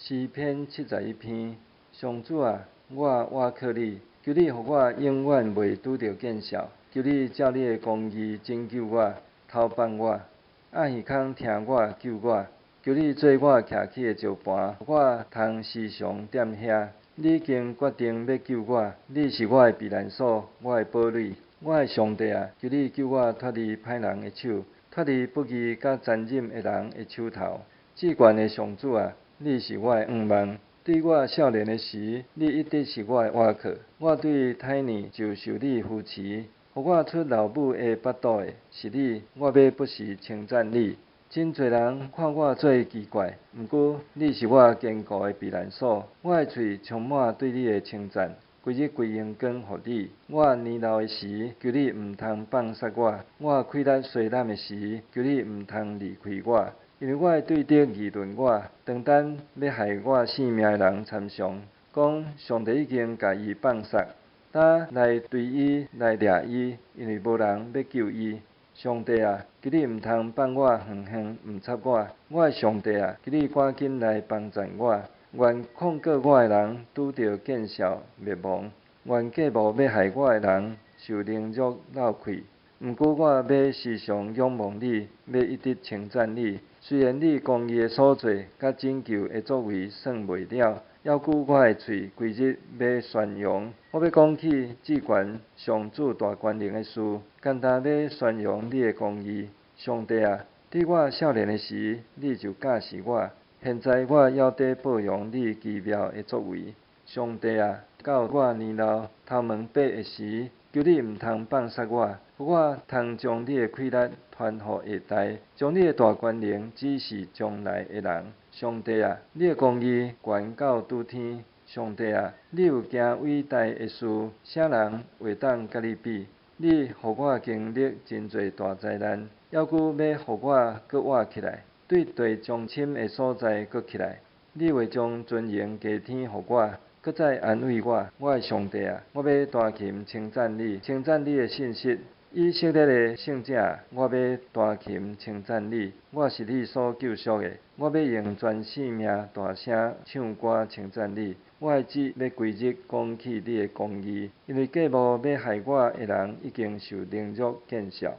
诗篇71篇，上主啊，我倚靠你，求你互我永远袂拄着见笑，求你照你的公义拯救我，投放我，按耳孔听我救我，求你做我徛起的石盘，互我通时常踮遐。你已经决定要救我，你是我的避难所，我的堡垒，我的上帝啊！求你救我脱离歹人的手，脱离不义甲残忍的人的手头。至高的上主啊，你是我的仰望。对我少年的时，你一直是我的倚靠。我对歹年就受你扶持，互我出老母的腹肚的是你。我要不时称赞你。真侪人看我做奇怪，毋过你是我坚固的避难所。我的喙充满对你的称赞，规日规夜光互你。我年老的时，求你毋通放杀我；我气力衰烂的时，求你毋通离开我。因为我的对敌议论我，当等要害我性命的人参详，讲上帝已经甲伊放杀，呾来对伊来掠伊，因为无人要救伊。上帝啊，求你毋通放我远远，毋插我。我的上帝啊，求你赶紧来帮助我。愿控告我的人拄着见笑灭亡，愿计谋要害我的人受凌辱闹气。毋过我要时常仰望你，要一直称赞你。虽然你公义的所做甲拯救的作为算袂了，要顾我的喙规日要宣扬。我要讲起至悬上主大权能的事，简单要宣扬你的公义。上帝啊，伫我少年的时，你就教示我；现在我还在保养你奇妙的作为。上帝啊，到我年老头毛白的时，求你毋通放杀我，互我通将你的气力传互下代，将你的大权能指示将来的人。上帝啊，你的公义悬到拄天。上帝啊，你有件伟大的事，啥人会当甲你比？你互我经历真侪大灾难，还佫要互我佫活起来，对地将深的所在佫起来。你会将尊严加添互我，佫再安慰我。我的上帝啊，我要弹琴称赞你，称赞你的信实。以色列的圣者，我要弹琴称赞你。我是你所救赎的，我要用全性命大声唱歌称赞你。我的舌要规日讲起你的公义，因为计谋要害我的人已经受凌辱见笑。